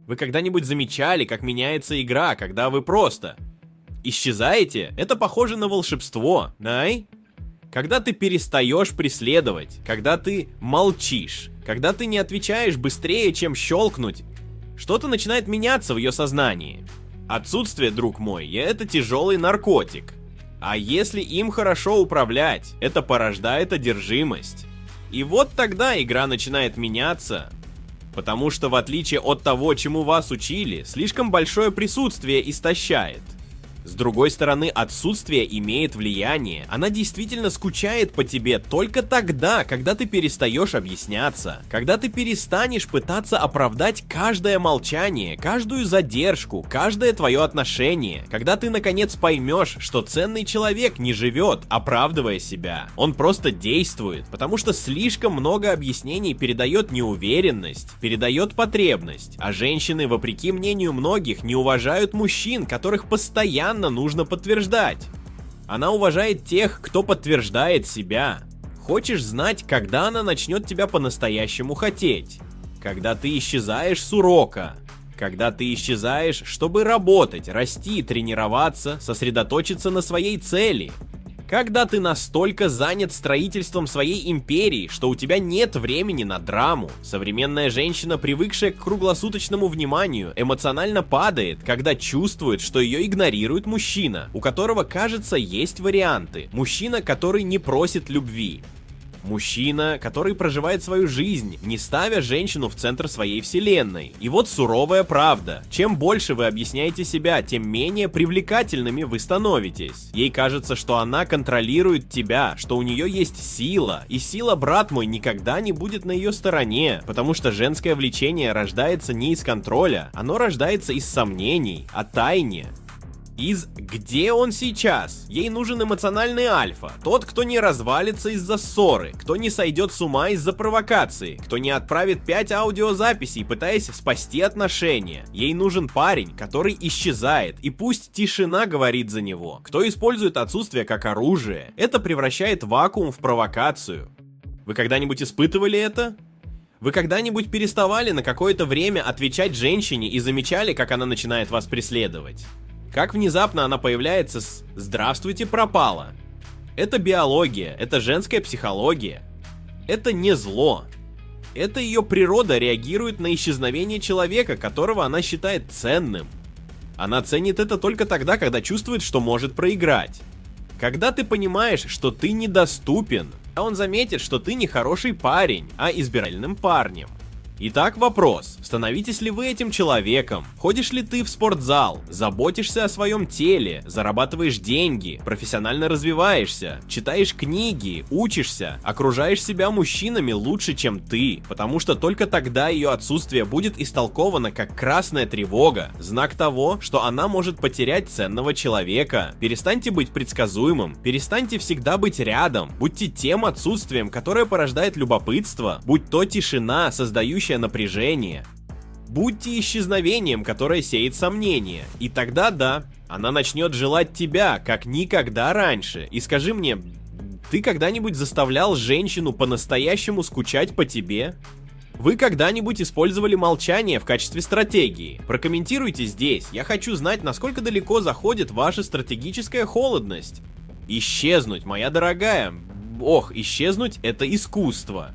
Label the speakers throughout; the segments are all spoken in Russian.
Speaker 1: Вы когда-нибудь замечали, как меняется игра, когда вы просто исчезаете? Это похоже на волшебство, ай? Когда ты перестаешь преследовать, когда ты молчишь, когда ты не отвечаешь быстрее, чем щелкнуть, что-то начинает меняться в ее сознании. Отсутствие, друг мой, это тяжелый наркотик. А если им хорошо управлять, это порождает одержимость. И вот тогда игра начинает меняться, потому что в отличие от того, чему вас учили, слишком большое присутствие истощает. С другой стороны, отсутствие имеет влияние. Она действительно скучает по тебе только тогда, когда ты перестаешь объясняться, когда ты перестанешь пытаться оправдать каждое молчание, каждую задержку, каждое твое отношение, когда ты наконец поймешь, что ценный человек не живет, оправдывая себя. Он просто действует, потому что слишком много объяснений передает неуверенность, передает потребность, а женщины, вопреки мнению многих, не уважают мужчин, которых постоянно нужно подтверждать. Она уважает тех, кто подтверждает себя. Хочешь знать, когда она начнет тебя по-настоящему хотеть? Когда ты исчезаешь с урока. Когда ты исчезаешь, чтобы работать, расти, тренироваться, сосредоточиться на своей цели. Когда ты настолько занят строительством своей империи, что у тебя нет времени на драму. Современная женщина, привыкшая к круглосуточному вниманию, эмоционально падает, когда чувствует, что ее игнорирует мужчина, у которого, кажется, есть варианты. Мужчина, который не просит любви. Мужчина, который проживает свою жизнь, не ставя женщину в центр своей вселенной. И вот суровая правда. Чем больше вы объясняете себя, тем менее привлекательными вы становитесь. Ей кажется, что она контролирует тебя, что у нее есть сила. И сила, брат мой, никогда не будет на ее стороне. Потому что женское влечение рождается не из контроля, оно рождается из сомнений, о тайне. Где он сейчас? Ей нужен эмоциональный альфа. Тот, кто не развалится из-за ссоры, кто не сойдет с ума из-за провокации, кто не отправит 5 аудиозаписей, пытаясь спасти отношения. Ей нужен парень, который исчезает, и пусть тишина говорит за него. Кто использует отсутствие как оружие. Это превращает вакуум в провокацию. Вы когда-нибудь испытывали это? Вы когда-нибудь переставали на какое-то время отвечать женщине и замечали, как она начинает вас преследовать? Как внезапно она появляется с «Здравствуйте, пропала». Это биология, это женская психология. Это не зло. Это ее природа реагирует на исчезновение человека, которого она считает ценным. Она ценит это только тогда, когда чувствует, что может проиграть. Когда ты понимаешь, что ты недоступен, а он заметит, что ты не хороший парень, а избирательным парнем. Итак, вопрос. Становитесь ли вы этим человеком? Ходишь ли ты в спортзал? Заботишься о своем теле? Зарабатываешь деньги? Профессионально развиваешься? Читаешь книги? Учишься? Окружаешь себя мужчинами лучше, чем ты? Потому что только тогда ее отсутствие будет истолковано как красная тревога. Знак того, что она может потерять ценного человека. Перестаньте быть предсказуемым. Перестаньте всегда быть рядом. Будьте тем отсутствием, которое порождает любопытство. Будь то тишина, создающая напряжение. Будьте исчезновением, которое сеет сомнения. И тогда да, она начнет желать тебя, как никогда раньше. И скажи мне, ты когда-нибудь заставлял женщину по-настоящему скучать по тебе? Вы когда-нибудь использовали молчание в качестве стратегии? Прокомментируйте здесь, я хочу знать, насколько далеко заходит ваша стратегическая холодность. Исчезнуть, моя дорогая. Ох, исчезнуть — это искусство.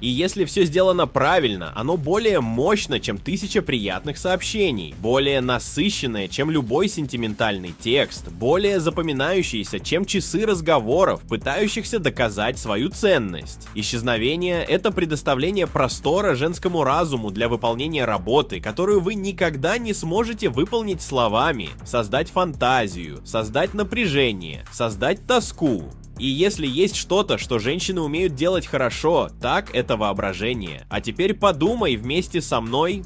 Speaker 1: И если все сделано правильно, оно более мощно, чем 1000 приятных сообщений, более насыщенное, чем любой сентиментальный текст, более запоминающееся, чем часы разговоров, пытающихся доказать свою ценность. Исчезновение — это предоставление простора женскому разуму для выполнения работы, которую вы никогда не сможете выполнить словами, создать фантазию, создать напряжение, создать тоску. И если есть что-то, что женщины умеют делать хорошо, так это воображение. А теперь подумай вместе со мной.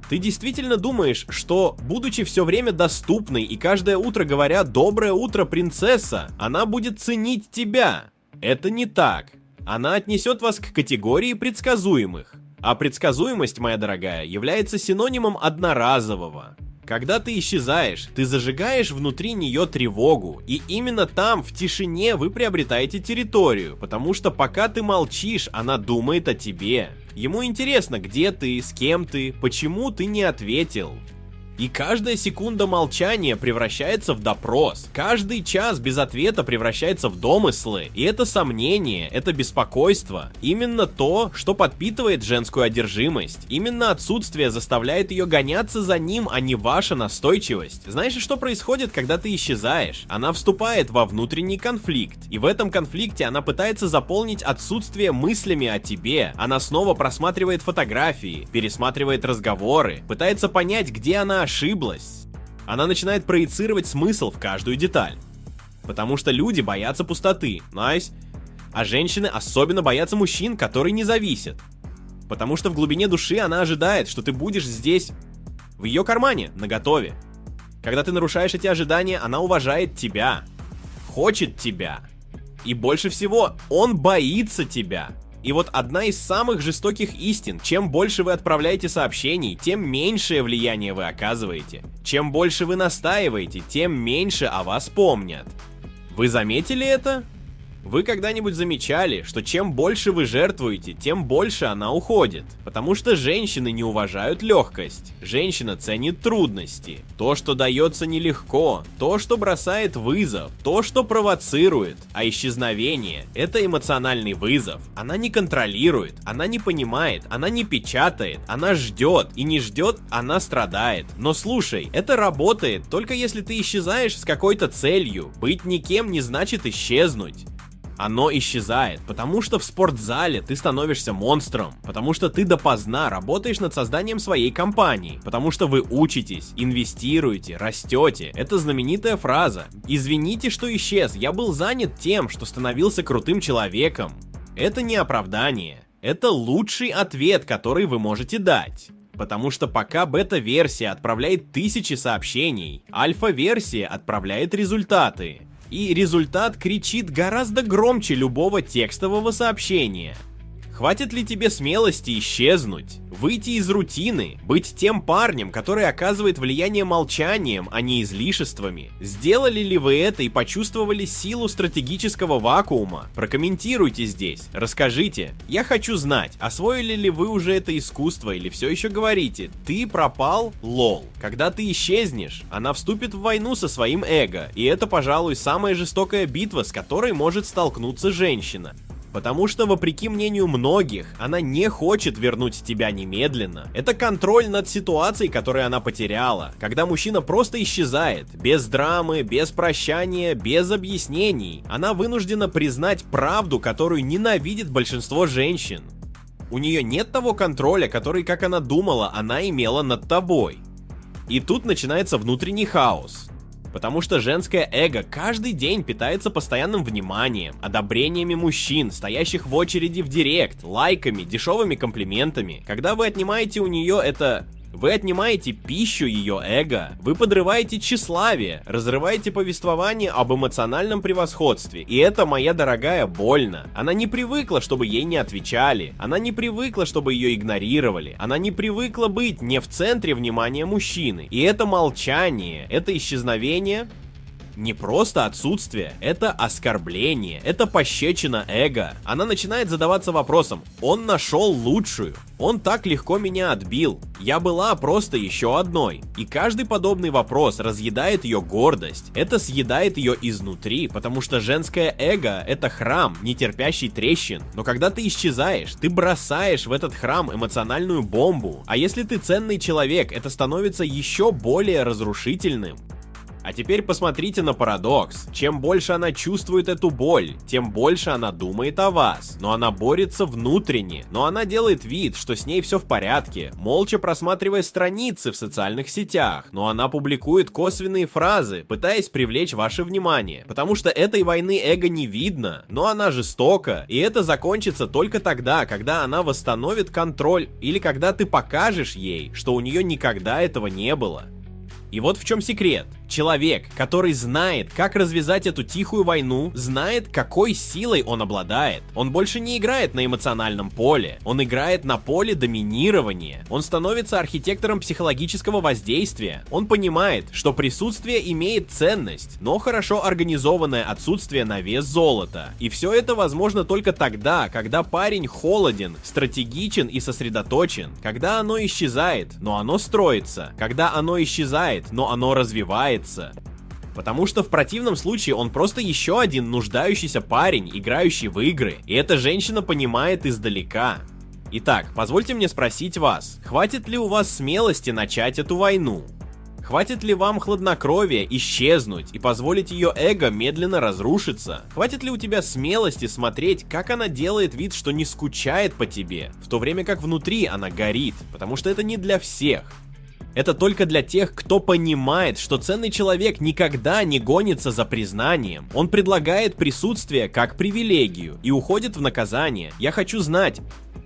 Speaker 1: Ты действительно думаешь, что, будучи все время доступной и каждое утро говоря «Доброе утро, принцесса», она будет ценить тебя? Это не так. Она отнесет вас к категории предсказуемых. А предсказуемость, моя дорогая, является синонимом одноразового. Когда ты исчезаешь, ты зажигаешь внутри нее тревогу, и именно там, в тишине, вы приобретаете территорию, потому что пока ты молчишь, она думает о тебе. Ему интересно, где ты, с кем ты, почему ты не ответил. И каждая секунда молчания превращается в допрос. Каждый час без ответа превращается в домыслы. И это сомнение, это беспокойство. Именно то, что подпитывает женскую одержимость. Именно отсутствие заставляет ее гоняться за ним, а не ваша настойчивость. Знаешь, что происходит, когда ты исчезаешь? Она вступает во внутренний конфликт. И в этом конфликте она пытается заполнить отсутствие мыслями о тебе. Она снова просматривает фотографии, пересматривает разговоры, пытается понять, где она ошиблась. Она начинает проецировать смысл в каждую деталь. Потому что люди боятся пустоты, найс. А женщины особенно боятся мужчин, которые не зависят. Потому что в глубине души она ожидает, что ты будешь здесь, в ее кармане, наготове. Когда ты нарушаешь эти ожидания, она уважает тебя, хочет тебя. И больше всего, он боится тебя. И вот одна из самых жестоких истин: чем больше вы отправляете сообщений, тем меньшее влияние вы оказываете. Чем больше вы настаиваете, тем меньше о вас помнят. Вы заметили это? Вы когда-нибудь замечали, что чем больше вы жертвуете, тем больше она уходит? Потому что женщины не уважают легкость. Женщина ценит трудности. То, что дается нелегко. То, что бросает вызов. То, что провоцирует. А исчезновение — это эмоциональный вызов. Она не контролирует, она не понимает, она не печатает, она ждет. И не ждет, она страдает. Но слушай, это работает только если ты исчезаешь с какой-то целью. Быть никем не значит исчезнуть. Оно исчезает, потому что в спортзале ты становишься монстром, потому что ты допоздна работаешь над созданием своей компании, потому что вы учитесь, инвестируете, растете. Это знаменитая фраза: «Извините, что исчез, я был занят тем, что становился крутым человеком». Это не оправдание, это лучший ответ, который вы можете дать. Потому что пока бета-версия отправляет тысячи сообщений, альфа-версия отправляет результаты. И результат кричит гораздо громче любого текстового сообщения. Хватит ли тебе смелости исчезнуть, выйти из рутины, быть тем парнем, который оказывает влияние молчанием, а не излишествами? Сделали ли вы это и почувствовали силу стратегического вакуума? Прокомментируйте здесь, расскажите. Я хочу знать, освоили ли вы уже это искусство или все еще говорите: ты пропал, лол. Когда ты исчезнешь, она вступит в войну со своим эго, и это, пожалуй, самая жестокая битва, с которой может столкнуться женщина. Потому что, вопреки мнению многих, она не хочет вернуть тебя немедленно. Это контроль над ситуацией, которую она потеряла. Когда мужчина просто исчезает, без драмы, без прощания, без объяснений, она вынуждена признать правду, которую ненавидит большинство женщин. У нее нет того контроля, который, как она думала, она имела над тобой. И тут начинается внутренний хаос. Потому что женское эго каждый день питается постоянным вниманием, одобрениями мужчин, стоящих в очереди в директ, лайками, дешевыми комплиментами. Когда вы отнимаете у нее это... Вы отнимаете пищу ее эго, вы подрываете тщеславие, разрываете повествование об эмоциональном превосходстве. И это, моя дорогая, больно. Она не привыкла, чтобы ей не отвечали. Она не привыкла, чтобы ее игнорировали. Она не привыкла быть не в центре внимания мужчины. И это молчание, это исчезновение... Не просто отсутствие, это оскорбление, это пощечина эго. Она начинает задаваться вопросом: он нашел лучшую, он так легко меня отбил, я была просто еще одной. И каждый подобный вопрос разъедает ее гордость, это съедает ее изнутри, потому что женское эго — это храм, не терпящий трещин. Но когда ты исчезаешь, ты бросаешь в этот храм эмоциональную бомбу. А если ты ценный человек, это становится еще более разрушительным. А теперь посмотрите на парадокс. Чем больше она чувствует эту боль, тем больше она думает о вас. Но она борется внутренне. Но она делает вид, что с ней все в порядке, молча просматривая страницы в социальных сетях. Но она публикует косвенные фразы, пытаясь привлечь ваше внимание. Потому что этой войны эго не видно, но она жестока. И это закончится только тогда, когда она восстановит контроль, или когда ты покажешь ей, что у нее никогда этого не было. И вот в чем секрет. Человек, который знает, как развязать эту тихую войну, знает, какой силой он обладает. Он больше не играет на эмоциональном поле, он играет на поле доминирования. Он становится архитектором психологического воздействия. Он понимает, что присутствие имеет ценность, но хорошо организованное отсутствие на вес золота. И все это возможно только тогда, когда парень холоден, стратегичен и сосредоточен, когда оно исчезает, но оно строится, когда оно исчезает, но оно развивается. Потому что в противном случае он просто еще один нуждающийся парень, играющий в игры, и эта женщина понимает издалека. Итак, позвольте мне спросить вас, хватит ли у вас смелости начать эту войну? Хватит ли вам хладнокровия исчезнуть и позволить ее эго медленно разрушиться? Хватит ли у тебя смелости смотреть, как она делает вид, что не скучает по тебе, в то время как внутри она горит, потому что это не для всех. Это только для тех, кто понимает, что ценный человек никогда не гонится за признанием. Он предлагает присутствие как привилегию и уходит в наказание. Я хочу знать,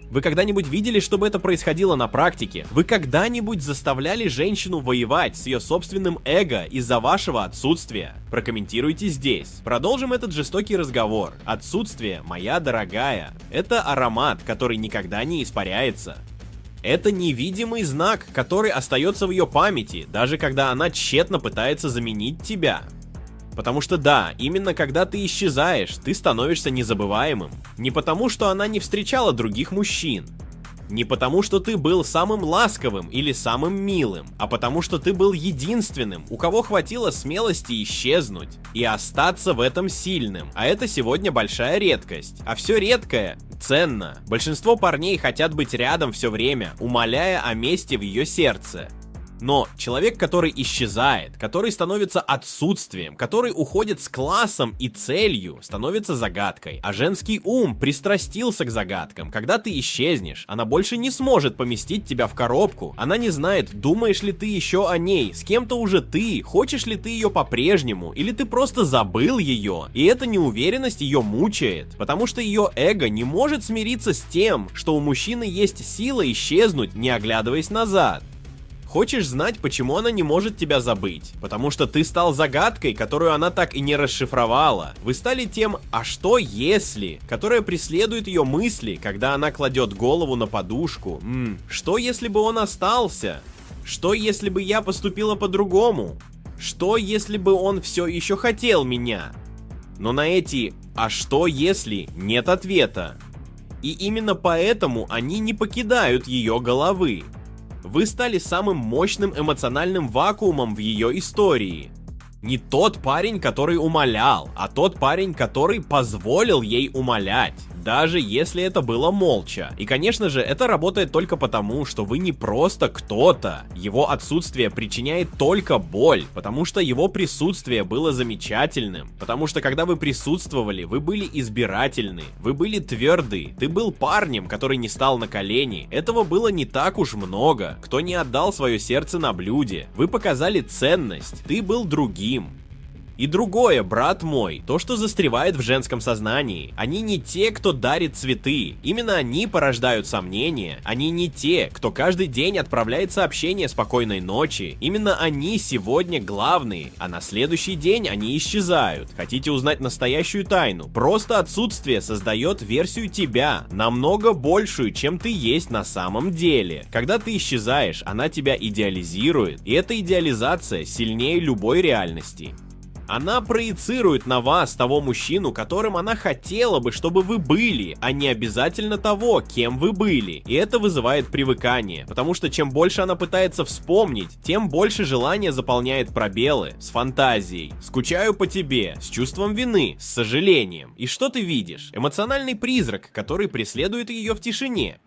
Speaker 1: вы когда-нибудь видели, чтобы это происходило на практике? Вы когда-нибудь заставляли женщину воевать с ее собственным эго из-за вашего отсутствия? Прокомментируйте здесь. Продолжим этот жестокий разговор. Отсутствие, моя дорогая, это аромат, который никогда не испаряется. Это невидимый знак, который остается в ее памяти, даже когда она тщетно пытается заменить тебя. Потому что да, именно когда ты исчезаешь, ты становишься незабываемым. Не потому, что она не встречала других мужчин. Не потому, что ты был самым ласковым или самым милым, а потому, что ты был единственным, у кого хватило смелости исчезнуть и остаться в этом сильным. А это сегодня большая редкость. А все редкое ценно. Большинство парней хотят быть рядом все время, умоляя о месте в ее сердце. Но человек, который исчезает, который становится отсутствием, который уходит с классом и целью, становится загадкой. А женский ум пристрастился к загадкам. Когда ты исчезнешь, она больше не сможет поместить тебя в коробку. Она не знает, думаешь ли ты еще о ней, с кем-то уже ты, хочешь ли ты ее по-прежнему, или ты просто забыл ее. И эта неуверенность ее мучает, потому что ее эго не может смириться с тем, что у мужчины есть сила исчезнуть, не оглядываясь назад. Хочешь знать, почему она не может тебя забыть? Потому что ты стал загадкой, которую она так и не расшифровала. Вы стали тем «а что если?», которое преследует ее мысли, когда она кладет голову на подушку. Что если бы он остался? Что если бы я поступила по-другому? Что если бы он все еще хотел меня? Но на эти «а что если?» нет ответа. И именно поэтому они не покидают ее головы. Вы стали самым мощным эмоциональным вакуумом в ее истории. Не тот парень, который умолял, а тот парень, который позволил ей умолять, даже если это было молча. И, конечно же, это работает только потому, что вы не просто кто-то. Его отсутствие причиняет только боль, потому что его присутствие было замечательным. Потому что, когда вы присутствовали, вы были избирательны, вы были тверды, ты был парнем, который не стал на колени. Этого было не так уж много, кто не отдал свое сердце на блюде. Вы показали ценность, ты был другим. И другое, брат мой, то, что застревает в женском сознании. Они не те, кто дарит цветы. Именно они порождают сомнения. Они не те, кто каждый день отправляет сообщение спокойной ночи. Именно они сегодня главные, а на следующий день они исчезают. Хотите узнать настоящую тайну? Просто отсутствие создает версию тебя, намного большую, чем ты есть на самом деле. Когда ты исчезаешь, она тебя идеализирует, и эта идеализация сильнее любой реальности. Она проецирует на вас того мужчину, которым она хотела бы, чтобы вы были, а не обязательно того, кем вы были. И это вызывает привыкание, потому что чем больше она пытается вспомнить, тем больше желание заполняет пробелы с фантазией. Скучаю по тебе, с чувством вины, с сожалением. И что ты видишь? Эмоциональный призрак, который преследует ее в тишине.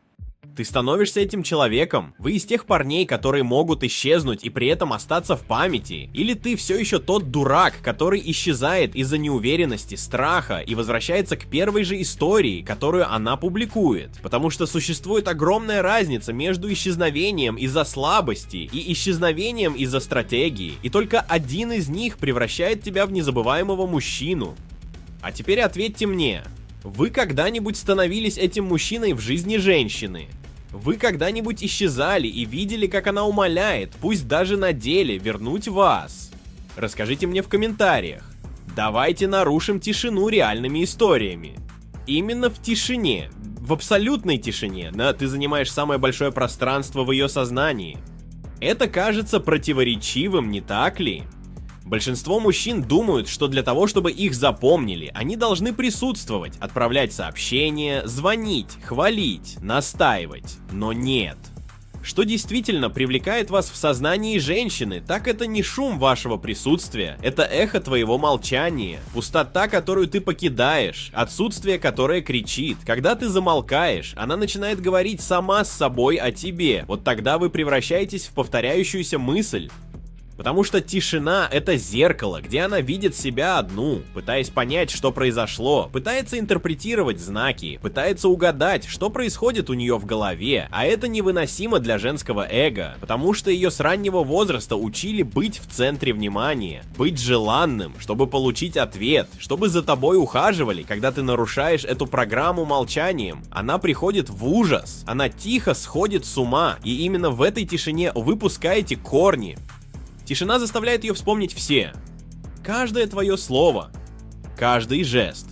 Speaker 1: Ты становишься этим человеком? Вы из тех парней, которые могут исчезнуть и при этом остаться в памяти? Или ты все еще тот дурак, который исчезает из-за неуверенности, страха и возвращается к первой же истории, которую она публикует? Потому что существует огромная разница между исчезновением из-за слабости и исчезновением из-за стратегии, и только один из них превращает тебя в незабываемого мужчину. А теперь ответьте мне. Вы когда-нибудь становились этим мужчиной в жизни женщины? Вы когда-нибудь исчезали и видели, как она умоляет, пусть даже на деле, вернуть вас? Расскажите мне в комментариях. Давайте нарушим тишину реальными историями. Именно в тишине, в абсолютной тишине, ты занимаешь самое большое пространство в ее сознании. Это кажется противоречивым, не так ли? Большинство мужчин думают, что для того, чтобы их запомнили, они должны присутствовать, отправлять сообщения, звонить, хвалить, настаивать. Но нет. Что действительно привлекает вас в сознании женщины, так это не шум вашего присутствия, это эхо твоего молчания, пустота, которую ты покидаешь, отсутствие, которое кричит. Когда ты замолкаешь, она начинает говорить сама с собой о тебе, вот тогда вы превращаетесь в повторяющуюся мысль. Потому что тишина — это зеркало, где она видит себя одну, пытаясь понять, что произошло, пытается интерпретировать знаки, пытается угадать, что происходит у нее в голове, а это невыносимо для женского эго, потому что ее с раннего возраста учили быть в центре внимания, быть желанным, чтобы получить ответ, чтобы за тобой ухаживали, когда ты нарушаешь эту программу молчанием. Она приходит в ужас, она тихо сходит с ума, и именно в этой тишине вы пускаете корни. Тишина заставляет ее вспомнить все. Каждое твое слово, каждый жест,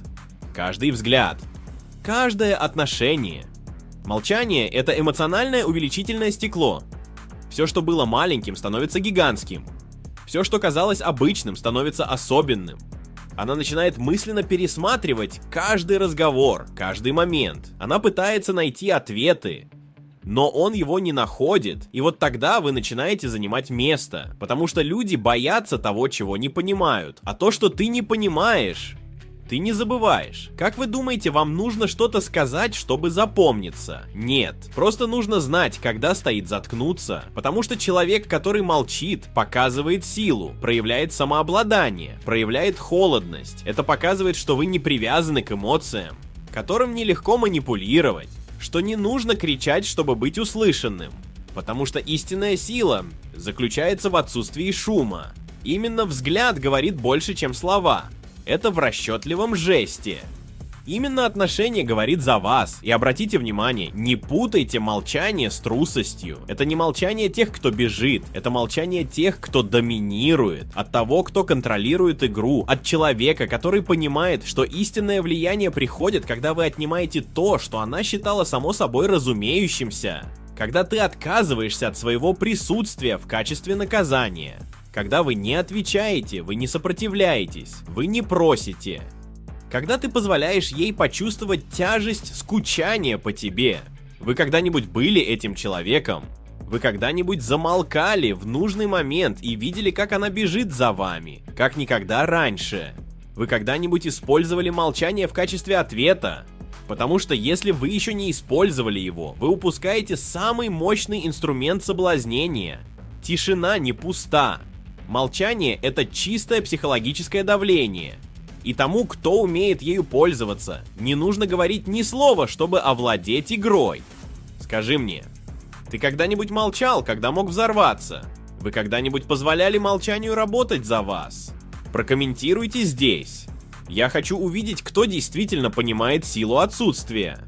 Speaker 1: каждый взгляд, каждое отношение. Молчание — это эмоциональное увеличительное стекло. Все, что было маленьким, становится гигантским. Все, что казалось обычным, становится особенным. Она начинает мысленно пересматривать каждый разговор, каждый момент. Она пытается найти ответы. Но он его не находит, и вот тогда вы начинаете занимать место, потому что люди боятся того, чего не понимают, а то, что ты не понимаешь, ты не забываешь. Как вы думаете, вам нужно что-то сказать, чтобы запомниться? Нет, просто нужно знать, когда стоит заткнуться, потому что человек, который молчит, показывает силу, проявляет самообладание, проявляет холодность. Это показывает, что вы не привязаны к эмоциям, которым нелегко манипулировать. Что не нужно кричать, чтобы быть услышанным, потому что истинная сила заключается в отсутствии шума. Именно взгляд говорит больше, чем слова. Это в расчетливом жесте. Именно отношение говорит за вас. И обратите внимание, не путайте молчание с трусостью. Это не молчание тех, кто бежит. Это молчание тех, кто доминирует. От того, кто контролирует игру. От человека, который понимает, что истинное влияние приходит, когда вы отнимаете то, что она считала само собой разумеющимся. Когда ты отказываешься от своего присутствия в качестве наказания. Когда вы не отвечаете, вы не сопротивляетесь, вы не просите. Когда ты позволяешь ей почувствовать тяжесть скучания по тебе. Вы когда-нибудь были этим человеком? Вы когда-нибудь замолкали в нужный момент и видели, как она бежит за вами, как никогда раньше? Вы когда-нибудь использовали молчание в качестве ответа? Потому что если вы еще не использовали его, вы упускаете самый мощный инструмент соблазнения. Тишина не пуста. Молчание — это чистое психологическое давление. И тому, кто умеет ею пользоваться, не нужно говорить ни слова, чтобы овладеть игрой. Скажи мне, ты когда-нибудь молчал, когда мог взорваться? Вы когда-нибудь позволяли молчанию работать за вас? Прокомментируйте здесь. Я хочу увидеть, кто действительно понимает силу отсутствия.